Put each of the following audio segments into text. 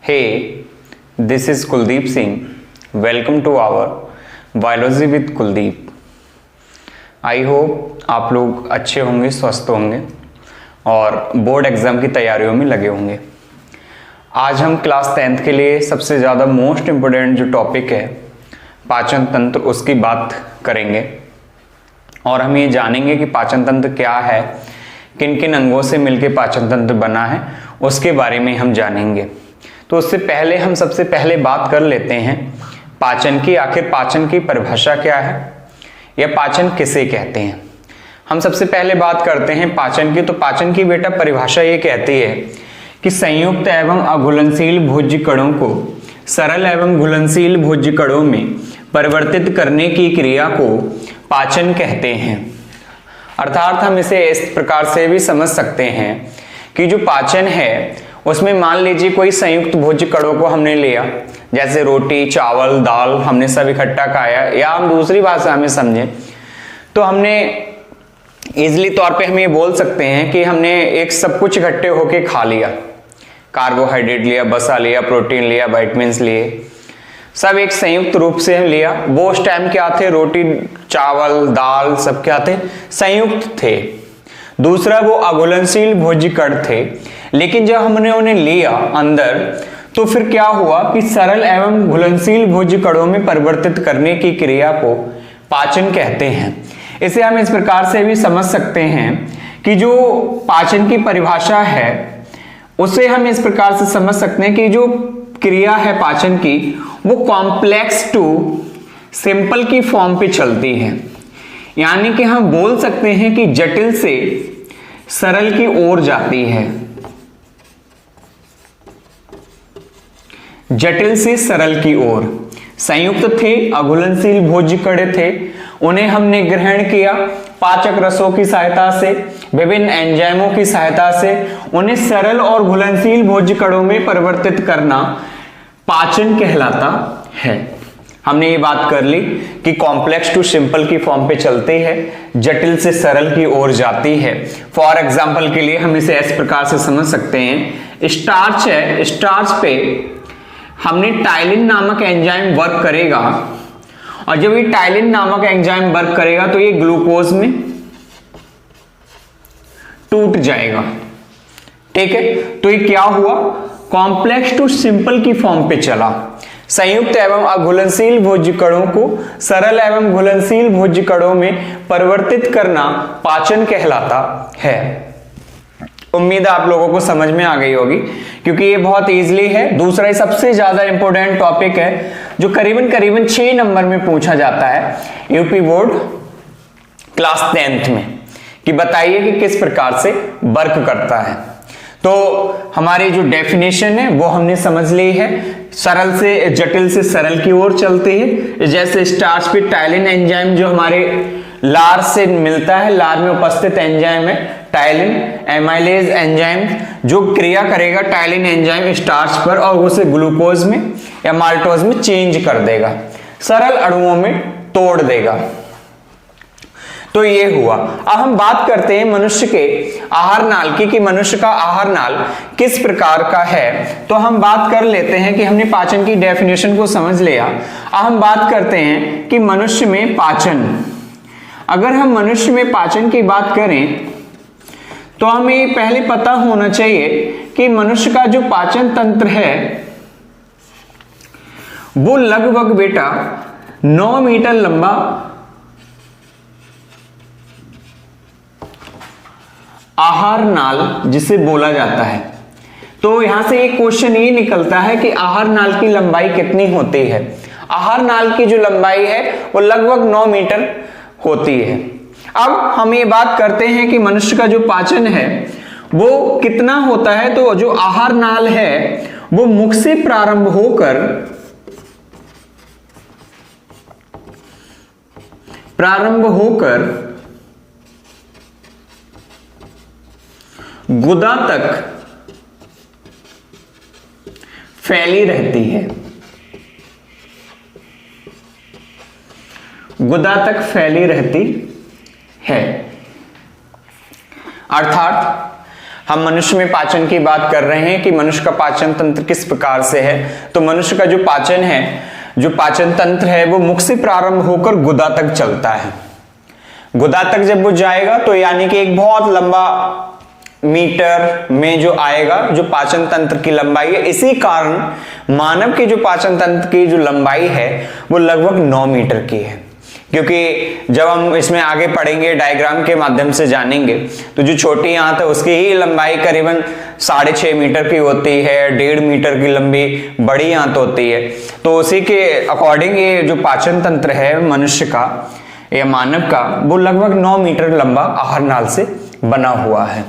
Hey, this is Kuldeep Singh. Welcome to our Biology with Kuldeep. I hope आप लोग अच्छे होंगे, स्वस्थ होंगे और बोर्ड एग्ज़ाम की तैयारियों में लगे होंगे। आज हम क्लास 10th के लिए सबसे ज़्यादा मोस्ट इम्पोर्टेंट जो टॉपिक है पाचन तंत्र, उसकी बात करेंगे और हम ये जानेंगे कि पाचन तंत्र क्या है, किन किन अंगों से मिलकर पाचन तंत्र बना है, उसके बारे में हम जानेंगे। तो उससे पहले हम सबसे पहले बात कर लेते हैं पाचन की। आखिर पाचन की परिभाषा क्या है या पाचन किसे कहते हैं। हम सबसे पहले बात करते हैं पाचन की। तो पाचन की बेटा परिभाषा ये कहती है कि संयुक्त एवं अघुलनशील भोज्य कणों को सरल एवं घुलनशील भोज्य कणों में परिवर्तित करने की क्रिया को पाचन कहते हैं। अर्थात हम इसे इस प्रकार से भी समझ सकते हैं कि जो पाचन है उसमें मान लीजिए कोई संयुक्त भोज्य कणों को हमने लिया, जैसे रोटी, चावल, दाल हमने सब इकट्ठा खाया, या हम दूसरी भाषा में समझें तो हमने इजली तौर पे हम ये बोल सकते हैं कि हमने एक सब कुछ इकट्ठे होके खा लिया। कार्बोहाइड्रेट लिया, वसा लिया, प्रोटीन लिया, विटामिन्स लिए, सब एक संयुक्त रूप से लिया। वो उस टाइम क्या थे, रोटी, चावल, दाल सब क्या थे, संयुक्त थे। दूसरा वो अघुलनशील भोज्य कण थे, लेकिन जब हमने उन्हें लिया अंदर तो फिर क्या हुआ कि सरल एवं घुलनशील भोज्य कणों में परिवर्तित करने की क्रिया को पाचन कहते हैं। इसे हम इस प्रकार से भी समझ सकते हैं कि जो पाचन की परिभाषा है उसे हम इस प्रकार से समझ सकते हैं कि जो क्रिया है पाचन की वो कॉम्प्लेक्स टू सिंपल की फॉर्म पे चलती है। यानी कि हम बोल सकते हैं कि जटिल से सरल की ओर जाती है। जटिल से सरल की ओर संयुक्त थे, अघुलनशील भोज्य कण थे, उन्हें हमने ग्रहण किया पाचक रसों की सहायता से, विभिन्न एंजाइमों की सहायता से उन्हें सरल और घुलनशील भोज्य कणों में परिवर्तित करना पाचन कहलाता है। हमने ये बात कर ली कि कॉम्प्लेक्स टू सिंपल की फॉर्म पे चलती है, जटिल से सरल की ओर जाती है। फॉर एग्जांपल के लिए हम इसे इस प्रकार से समझ सकते हैं, स्टार्च है, स्टार्च पे हमने टाइलिन नामक एंजाइम वर्क करेगा और जब ये टाइलिन नामक एंजाइम वर्क करेगा तो ये ग्लूकोज में टूट जाएगा। ठीक है, तो ये क्या हुआ, कॉम्प्लेक्स टू सिंपल की फॉर्म पे चला। संयुक्त एवं अघुलनशील भोज्य कणों को सरल एवं घुलनशील भोज्य कणों में परिवर्तित करना पाचन कहलाता है। उम्मीद है आप लोगों को समझ में आ गई होगी, क्योंकि ये बहुत इजीली है। दूसरा ही सबसे ज्यादा इंपॉर्टेंट टॉपिक है जो करीबन 6 नंबर में पूछा जाता है यूपी बोर्ड क्लास 10th में, कि बताइए कि किस प्रकार से वर्क करता है। तो हमारी जो डेफिनेशन है वो हमने समझ ली है, सरल से जटिल से सरल की ओर चलती है। जैसे स्टार्च पे टाइलिन एंजाइम जो हमारे लार से मिलता है, लार में उपस्थित एंजाइम है टाइलिन एमाइलेज एंजाइम, जो क्रिया करेगा टाइलिन एंजाइम स्टार्च पर और उसे ग्लूकोज में या माल्टोज में चेंज कर देगा, सरल अणुओं में तोड़ देगा। तो ये हुआ। अब हम बात करते हैं मनुष्य के आहार नाल की, कि मनुष्य का आहार नाल किस प्रकार का है। तो हम बात कर लेते हैं कि हमने पाचन की डेफिनेशन को समझ लिया। अब हम बात करते हैं कि मनुष्य में पाचन, अगर हम मनुष्य में पाचन की बात करें तो हमें पहले पता होना चाहिए कि मनुष्य का जो पाचन तंत्र है वो लगभग बेटा 9 मीटर लंबा आहार नाल जिसे बोला जाता है। तो यहां से एक क्वेश्चन ये निकलता है कि आहार नाल की लंबाई कितनी होती है। आहार नाल की जो लंबाई है वो लगभग 9 मीटर होती है। अब हम ये बात करते हैं कि मनुष्य का जो पाचन है वो कितना होता है। तो जो आहार नाल है वो मुख से प्रारंभ होकर गुदा तक फैली रहती है, गुदा तक फैली रहती है। अर्थात हम मनुष्य में पाचन की बात कर रहे हैं कि मनुष्य का पाचन तंत्र किस प्रकार से है। तो मनुष्य का जो पाचन है, जो पाचन तंत्र है, वो मुख से प्रारंभ होकर गुदा तक चलता है। गुदा तक जब वो जाएगा तो यानी कि एक बहुत लंबा मीटर में जो आएगा, जो पाचन तंत्र की लंबाई है। इसी कारण मानव के जो पाचन तंत्र की जो लंबाई है वो लगभग 9 मीटर की है। क्योंकि जब हम इसमें आगे पढ़ेंगे, डायग्राम के माध्यम से जानेंगे, तो जो छोटी आंत है उसकी ही लंबाई करीबन 6.5 मीटर की होती है, 1.5 मीटर की लंबी बड़ी आंत होती है। तो उसी के अकॉर्डिंग ये जो पाचन तंत्र है मनुष्य का या मानव का, वो लगभग 9 मीटर लंबा आहार नाल से बना हुआ है।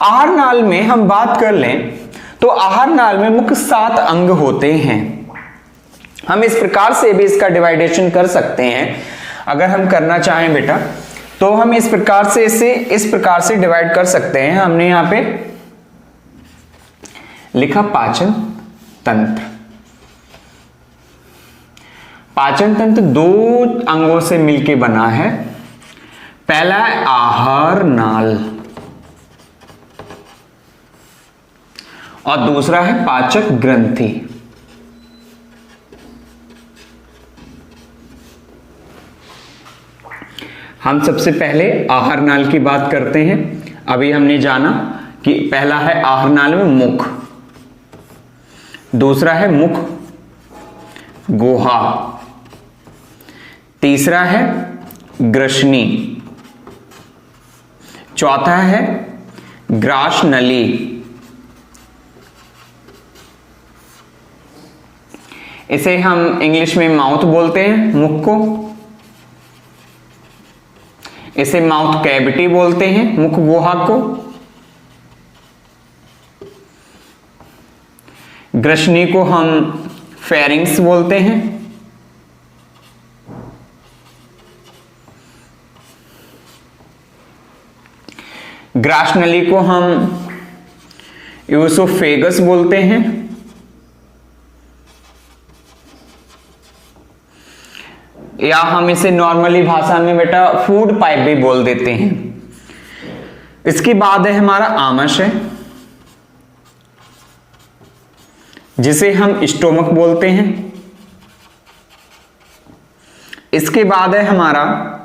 आहार नाल में हम बात कर लें तो आहार नाल में मुख्य 7 अंग होते हैं। हम इस प्रकार से भी इसका डिवाइडेशन कर सकते हैं, अगर हम करना चाहें बेटा, तो हम इस प्रकार से इसे इस प्रकार से डिवाइड कर सकते हैं। हमने यहां पे लिखा पाचन तंत्र। पाचन तंत्र 2 अंगों से मिलकर बना है। पहला है आहार नाल और दूसरा है पाचक ग्रंथि। हम सबसे पहले आहार नाल की बात करते हैं। अभी हमने जाना कि पहला है आहार नाल में मुख, दूसरा है मुख गुहा, तीसरा है ग्रसनी, चौथा है ग्रास नली, इसे हम इंग्लिश में माउथ बोलते हैं मुख को। इसे माउथ कैविटी बोलते हैं, मुख गुहा को। ग्रसनी को हम फेरिंग्स बोलते हैं। ग्रास नली को हम यूसोफेगस बोलते हैं। या हम इसे नॉर्मली भाषा में बेटा फूड पाइप भी बोल देते हैं। इसके बाद है हमारा आमाशय, जिसे हम स्टोमक बोलते हैं। इसके बाद है हमारा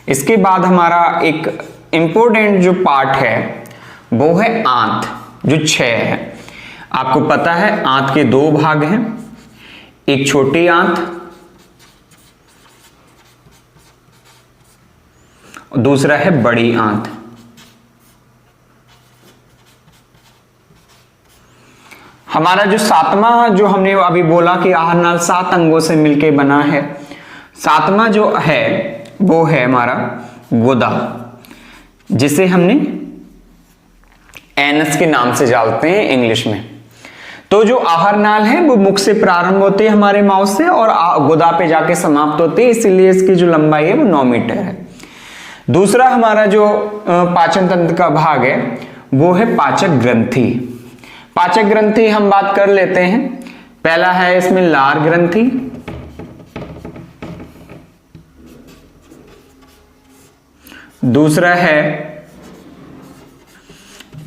इसके बाद हमारा एक इंपोर्टेंट जो पार्ट है वो है आंत, जो 6 है। आपको पता है आंत के 2 भाग हैं, एक छोटी आंत, दूसरा है बड़ी आंत। हमारा जो 7वां, जो हमने अभी बोला कि आहार नाल 7 अंगों से मिलकर बना है, 7वां जो है वो है हमारा गुदा, जिसे हमने एनस के नाम से जानते हैं इंग्लिश में। तो जो आहार नाल है वो मुख से प्रारंभ होती है हमारे माउथ से और गुदा पे जाके समाप्त होती है, इसीलिए इसकी जो लंबाई है वो 9 मीटर है। दूसरा हमारा जो पाचन तंत्र का भाग है वो है पाचक ग्रंथि। पाचक ग्रंथि हम बात कर लेते हैं। पहला है इसमें लार ग्रंथि, दूसरा है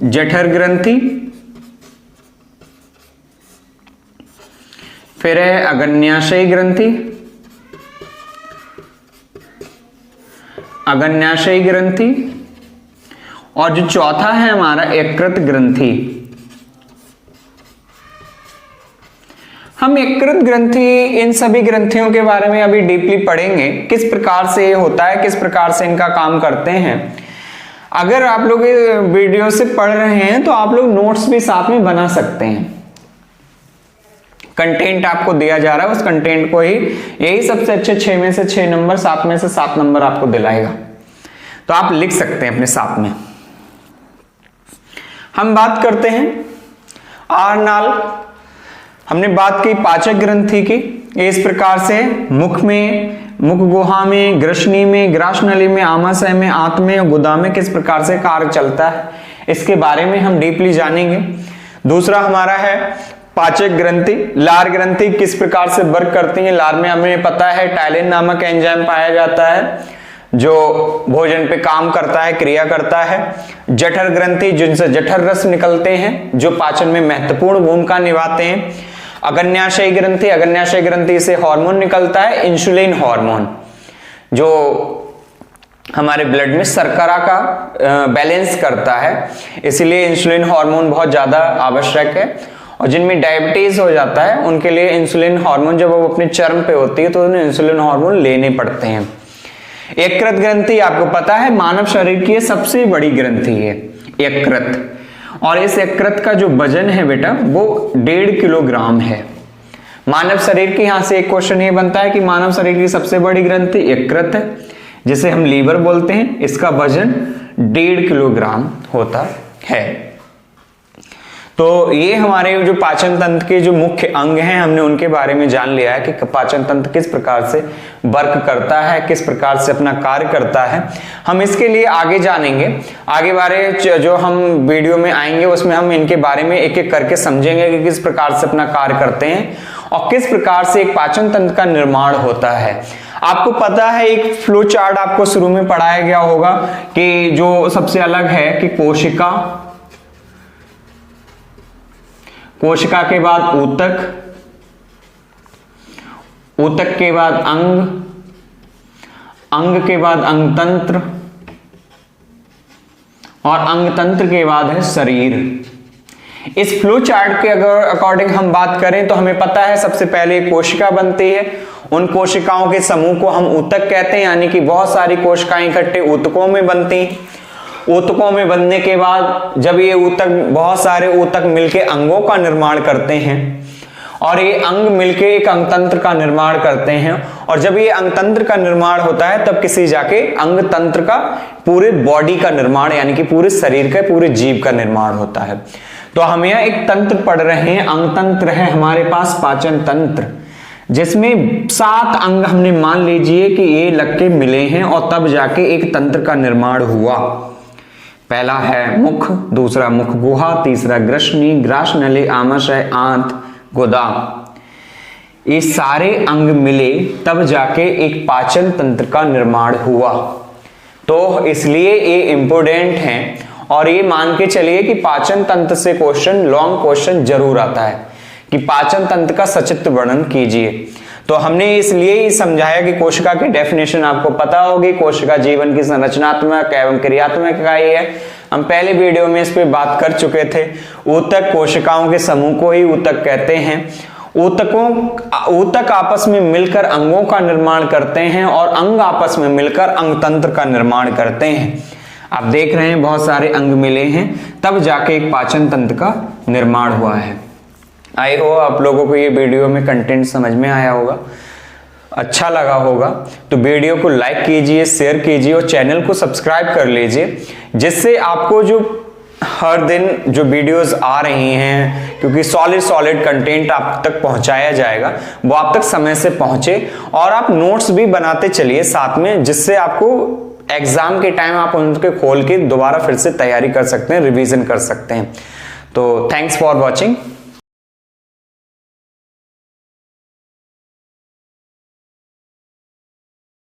जठर ग्रंथि, फिर है अग्न्याशयी ग्रंथि, अग्न्याशयी ग्रंथि, और जो चौथा है हमारा यकृत ग्रंथि। हम यकृत ग्रंथि, इन सभी ग्रंथियों के बारे में अभी डीपली पढ़ेंगे, किस प्रकार से ये होता है, किस प्रकार से इनका काम करते हैं। अगर आप लोग वीडियो से पढ़ रहे हैं तो आप लोग नोट्स भी साथ में बना सकते हैं। कंटेंट आपको दिया जा रहा है, उस कंटेंट को ही यही सबसे अच्छे 6 में से 6 नंबर, 7 में से 7 नंबर आपको दिलाएगा, तो आप लिख सकते हैं अपने साथ में। हम बात करते हैं आहार नाल। हमने बात की पाचक ग्रंथि की, इस प्रकार से मुख में, मुख गुहा में, ग्रसनी में, ग्रास नली में, आमाशय में, आंत में और गुदा में किस प्रकार से कार्य चलता है, इसके बारे में हम डीपली जानेंगे। दूसरा हमारा है पाचक ग्रंथि, लार ग्रंथि किस प्रकार से वर्क करती है? लार में हमें पता है टाइलिन नामक एंजाइम पाया जाता है जो भोजन पे काम करता है, क्रिया करता है। जठर ग्रंथि जिनसे जठर रस निकलते हैं जो पाचन में महत्वपूर्ण भूमिका निभाते हैं। अग्न्याशय ग्रंथि, अग्न्याशय ग्रंथि से हार्मोन निकलता है, इंसुलिन हार्मोन, जो हमारे ब्लड में शर्करा का बैलेंस करता है, इसलिए इंसुलिन हार्मोन बहुत ज्यादा आवश्यक है। और जिनमें डायबिटीज हो जाता है उनके लिए इंसुलिन हार्मोन जब वो अपने चरम पे होती है तो उन्हें इंसुलिन हार्मोन लेने पड़ते हैं। यकृत ग्रंथि आपको पता है मानव शरीर की सबसे बड़ी ग्रंथि है यकृत, और इस यकृत का जो वजन है बेटा वो 1.5 किलोग्राम है। मानव शरीर के यहां से एक क्वेश्चन ये बनता है कि मानव शरीर की सबसे बड़ी ग्रंथि यकृत है जिसे हम लीवर बोलते हैं, इसका वजन 1.5 किलोग्राम होता है। तो ये हमारे जो पाचन तंत्र के जो मुख्य अंग हैं हमने उनके बारे में जान लिया है कि पाचन तंत्र किस प्रकार से वर्क करता है, किस प्रकार से अपना कार्य करता है। हम इसके लिए आगे जानेंगे, आगे बारे जो हम वीडियो में आएंगे उसमें हम इनके बारे में एक एक करके समझेंगे कि किस प्रकार से अपना कार्य करते हैं और किस प्रकार से एक पाचन तंत्र का निर्माण होता है। आपको पता है एक फ्लो चार्ट आपको शुरू में पढ़ाया गया होगा कि जो सबसे अलग है कि कोशिका, कोशिका के बाद ऊतक, ऊतक के बाद अंग, अंग के बाद अंगतंत्र और अंगतंत्र के बाद है शरीर। इस फ्लो चार्ट के अगर अकॉर्डिंग हम बात करें तो हमें पता है सबसे पहले कोशिका बनती है, उन कोशिकाओं के समूह को हम ऊतक कहते हैं, यानी कि बहुत सारी कोशिकाएं इकट्ठे ऊतकों में बनती हैं। ऊतकों में बनने के बाद जब ये ऊतक, बहुत सारे ऊतक मिलके अंगों का निर्माण करते हैं और ये अंग मिलके एक अंगतंत्र का निर्माण करते हैं, और जब ये अंगतंत्र का निर्माण होता है तब किसी जाके अंगतंत्र का पूरे बॉडी का निर्माण यानी कि पूरे शरीर का, पूरे जीव का निर्माण होता है। तो हम यहाँ एक तंत्र पढ़ रहे हैं, अंगतंत्र है हमारे पास पाचन तंत्र, जिसमें 7 अंग हमने मान लीजिए कि ये लग के मिले हैं और तब जाके एक तंत्र का निर्माण हुआ। पहला है मुख, दूसरा मुख गुहा, तीसरा ग्रसनी, ग्रासनली, आमाशय, आंत, गुदा। ये सारे अंग मिले तब जाके एक पाचन तंत्र का निर्माण हुआ। तो इसलिए ये इंपोर्टेंट है और ये मान के चलिए कि पाचन तंत्र से क्वेश्चन, लॉन्ग क्वेश्चन जरूर आता है कि पाचन तंत्र का सचित्र वर्णन कीजिए। तो हमने इसलिए ही समझाया कि कोशिका की डेफिनेशन आपको पता होगी, कोशिका जीवन की संरचनात्मक एवं क्रियात्मक इकाई है। हम पहले वीडियो में इस पे बात कर चुके थे। ऊतक कोशिकाओं के समूह को ही ऊतक कहते हैं। ऊतक आपस में मिलकर अंगों का निर्माण करते हैं और अंग आपस में मिलकर अंगतंत्र का निर्माण करते हैं। आप देख रहे हैं बहुत सारे अंग मिले हैं तब जाके एक पाचन तंत्र का निर्माण हुआ है। आई होप आप लोगों को ये वीडियो में कंटेंट समझ में आया होगा, अच्छा लगा होगा। तो वीडियो को लाइक कीजिए, शेयर कीजिए और चैनल को सब्सक्राइब कर लीजिए, जिससे आपको जो हर दिन जो वीडियोस आ रही हैं, क्योंकि सॉलिड कंटेंट आप तक पहुंचाया जाएगा, वो आप तक समय से पहुंचे। और आप नोट्स भी बनाते चलिए साथ में, जिससे आपको एग्जाम के टाइम आप उनके खोल के दोबारा फिर से तैयारी कर सकते हैं, रिवीजन कर सकते हैं। तो थैंक्स फॉर वॉचिंग।